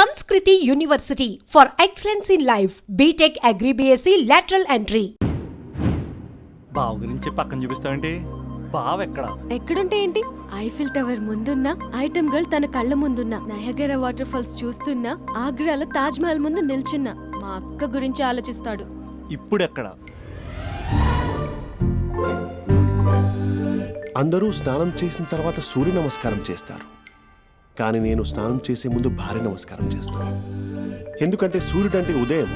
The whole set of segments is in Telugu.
Samskriti University for Excellence in Life, BTech Agri BSc Lateral Entry. బావ గురించి పక్కన చూపిస్తావేంటి? బావ ఎక్కడుంటే ఏంటి? ఐఫిల్ టవర్ ముందున్న ఐటమ్ గర్ల్ తన కళ్ళ ముందున్న నయగరా వాటర్ ఫాల్స్ చూస్తున్నా ఆగ్రాలో తాజ్ మహల్ ముందు నిల్చున్నా మా అక్క గురించి ఆలోచిస్తాడు. ఇప్పుడు ఎక్కడ? అందరూ స్నానం చేసిన తర్వాత సూర్య నమస్కారం చేస్తారు, కానీ నేను స్నానం చేసే ముందు భార్య నమస్కారం చేస్తాను. ఎందుకంటే సూర్యుడు అంటే ఉదయం,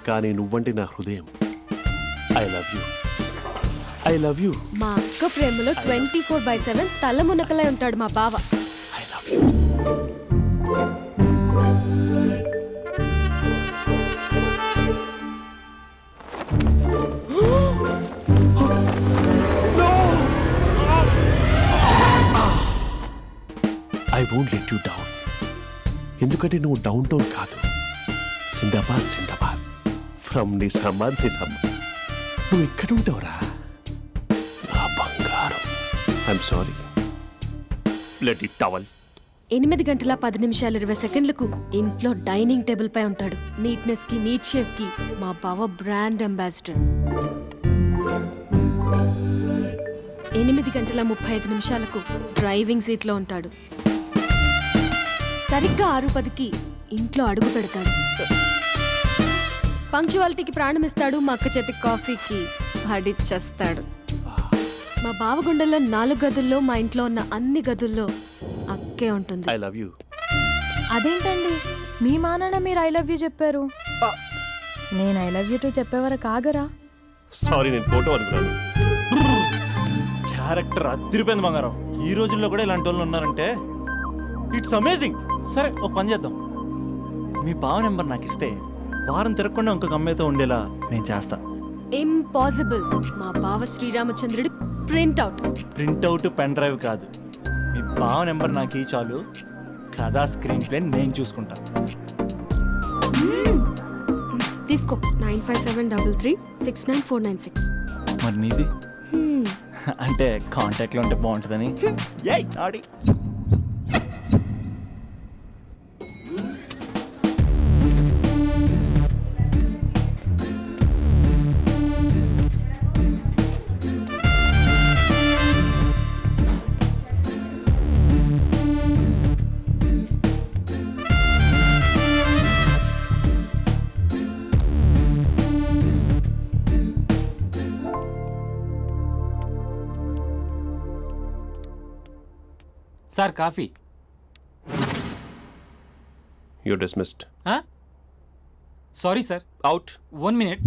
కానీ నువ్వంటే నా హృదయం. I love you, I love you. మా అక్క ప్రేమలో 24/7 తల మునకలై ఉంటాడు మా బావ. I love you. I won't let you down. ఎందుకంటే నువ్వు డౌన్ టౌన్ కాదు, సిందాబాద్ సిందాబాద్, ఫ్రమ్ నిజామాబాద్ నిజామాబాద్. నువ్వు ఎక్కడుంటావురా నా బంగారం? I'm sorry, let it towel. 8 గంటల 10 నిమిషాలు 20 సెకండ్లకు ఇంట్లో డైనింగ్ టేబుల్ పై ఉంటాడు. నీట్నెస్ కి నీట్ షెఫ్ కి మా బావ బ్రాండ్ అంబాసిడర్. 8 గంటల 35 నిమిషాలకు డ్రైవింగ్ సీట్ లో ఉంటాడు. సరిగ్గా 6:10కి ఇంట్లో అడుగు పెడతాడు. పంక్చువాలిటీకి ప్రాణం ఇస్తాడు. మా అక్క చేతి కాఫీకి పడిచ్చేస్తాడు. మా బావ గుండెల్లో 4 గదుల్లో మా ఇంట్లో ఉన్న అన్ని గదుల్లో అక్కే ఉంటుంది. I love you. అదేంటండి మీ మానాన్న మీరు ఐ లవ్ యూ చెప్పారు, నేను ఐ లవ్ యూ టు చెప్పేవరకు ఆగరా? సారీ, నేను ఫోటో అనుకున్నాను. క్యారెక్టర్ అదిరిపోయింది బంగారం. ఈ రోజుల్లో కూడా ఇలాంటి వాళ్ళు ఉన్నారంటే ఇట్స్ అమేజింగ్. సరే, ఒక పని చేద్దాం. మీ బావ నెంబర్ నాకు ఇస్తే వారం తిరగకుండా ఇంకొక అమ్మాయితో ఉండేలా నేను చేస్తా. ఇంపాసిబుల్. మా బావ శ్రీరామచంద్రుడి ప్రింట్అవుట్. ప్రింట్అవుట్ పెన్ డ్రైవ్ కాదు, మీ బావ నెంబర్ నాకు ఈ చాలు. కథా స్క్రీన్ ప్లే నేను చూసుకుంటా. తీసుకో. 9573369496. మరి నీది? అంటే కాంటాక్ట్లో ఉంటే బాగుంటుందని. ఏయ్ ఆడి sir coffee. You dismissed. Sorry sir. Out. 1 minute.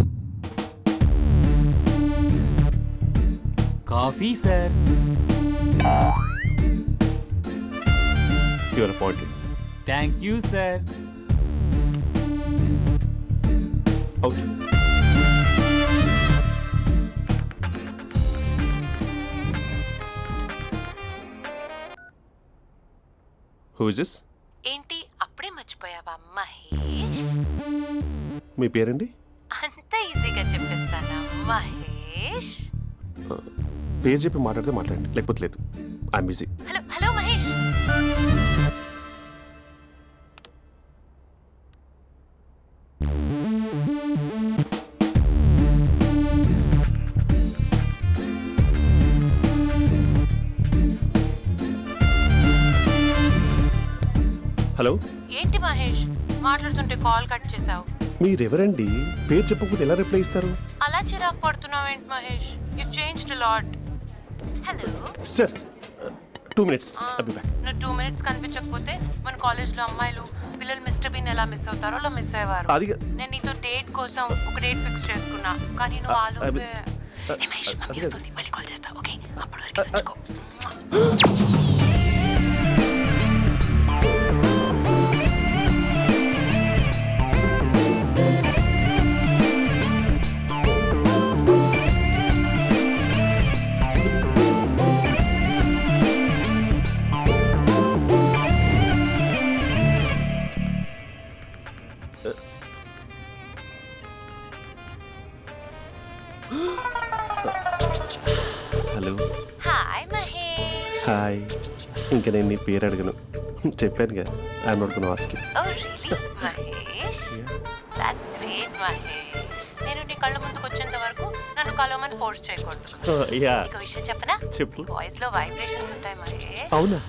Coffee sir. You are appointed. Thank you sir. Out. Who is this? ఏంటి అప్పుడే మర్చిపోయావా మహేష్? మీ పేరండి? అంత ఈజీగా చెప్పేస్తానా మహేష్? పేరు చెప్పి మాట్లాడితే మాట్లాడండి, లేకపోతే లేదు. I'm busy. Hello hello Mahesh. Hello. ఏంటి మహేష్ మాట్లాడుతుంటే కాల్ కట్ చేసావు? మీరెవరండి? పేరు చెప్పకపోతే ఎలా రిప్లై ఇస్తారు? అలా చిరాకు పడుతున్నావు ఏంటి Mahesh? You changed a lot. Hello sir, 2 minutes. I'll be back. నువ్వు 2 minutes కనిపించకపోతే మన కాలేజ్లో అమ్మాయిలు పిల్లలు మిస్టర్ బీన్ ఎలా మిస్ అవుతారో అలా మిస్ అయ్యేవారు. నేను నీతో డేట్ కోసం ఒక డేట్ ఫిక్స్ చేసుకున్నా, కానీ నువ్వు ఆలోపే. మహేష్ మమ్మీ వస్తుంది, మళ్ళీ కాల్ చేస్తా. ఓకే, అప్పటి వరకు ఉంచుకో. హలో. హాయ్ మహేష్. హాయ్. ఇంకా నేను నీ పేరు అడగను, చెప్పాను కదా I'm not gonna ask you. Oh really? Mahesh that's great Mahesh. నేను నీ కళ్ళ ముందుకు వచ్చేంత వరకు నన్ను కలవమని ఫోర్స్ చేయకూడదు. యా నీకు విషయం చెప్పనా? చెప్పు. నీ వాయిస్ లో వైబ్రేషన్స్ ఉంటాయి మహేష్. అవునా?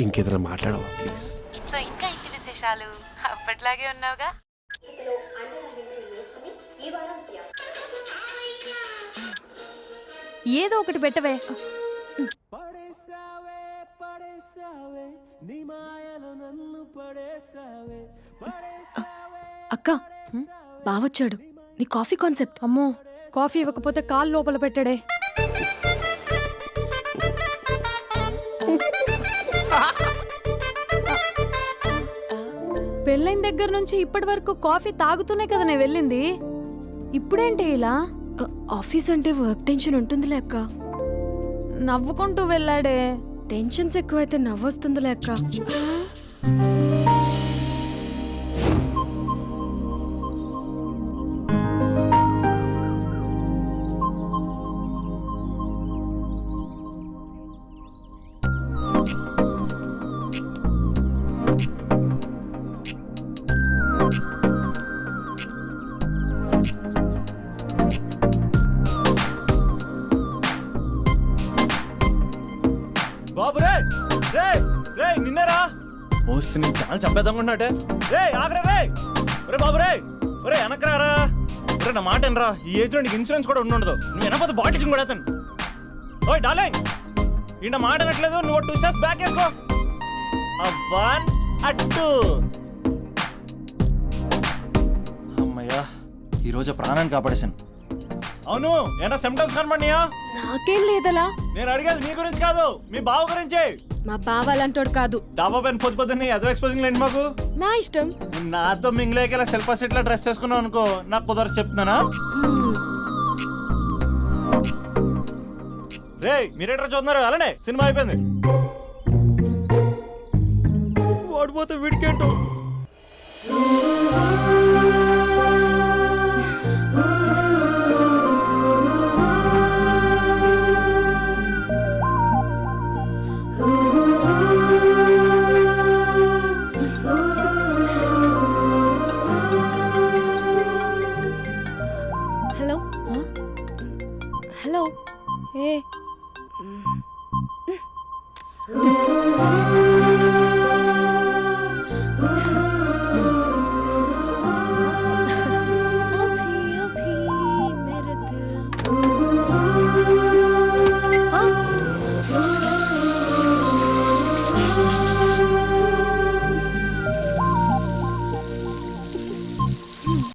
ఇంకేదైనా మాట్లాడవా ప్లీజ్? సో ఇంకా ఇంటి విశేషాలు అప్పట్లాగే ఉన్నావుగా. ఏదో ఒకటి పెట్టవే. అక్క బావొచ్చాడు. నీ కాఫీ కాన్సెప్ట్. అమ్మో, కాఫీ ఇవ్వకపోతే కాలు లోపల పెట్టడే. పెళ్ళైన దగ్గర నుంచి ఇప్పటి వరకు కాఫీ తాగుతూనే కదా నేను వెళ్ళింది. ఇప్పుడేంటి ఇలా? ఆఫీస్ అంటే వర్క్ టెన్షన్ ఉంటుందిలే అక్క. నవ్వుకుంటూ వెళ్ళాడే. టెన్షన్స్ ఎక్కువైతే నవ్వొస్తుందిలే అక్క. బాబు రే రే రే నిన్నరా వస్తే నేను ఛానల్ చంపేద్దామనుకుంటున్నాటే. రే ఆగరా రే. ఒరే బాబు రే, ఒరే వెనకరారా. ఒరే నా మాట వినరా, ఈ ఏజ్ లో నీకు ఇన్సూరెన్స్ కూడా ఉండదు. నువ్వు వినకపోతే బాటిల్ కూడా అతను. ఓయ్ డార్లింగ్, ఈ నా మాట వినట్లేదు. నువ్వు 2 స్టెప్స్ బ్యాక్ వేసుకో. 1 2. అమ్మయ్యా, ఈరోజు ప్రాణాన్ని కాపాడేశాను. అవును, ఏనా సిమ్టమ్స్ కనబడినాయా? నాకేం లేదలా. నేను అడిగేది మీ గురించి కాదు, మీ బావ గురించి. మా బావ అలాంటోడు కాదు. డాబా పైన పొద్దున్నే అదో ఎక్స్పోజింగ్ లేండి మాకు. నా ఇష్టం. నాతో మింగిలేక సెల్ఫా సెట్ లా డ్రెస్ చేసుకున్నావు అనుకో, నాకు కుదరదు చెప్తున్నానా. రే మీరేటర్ చూస్తున్నారు అలానే, సినిమా అయిపోయింది. వాడిపోతే వీడికేంటో.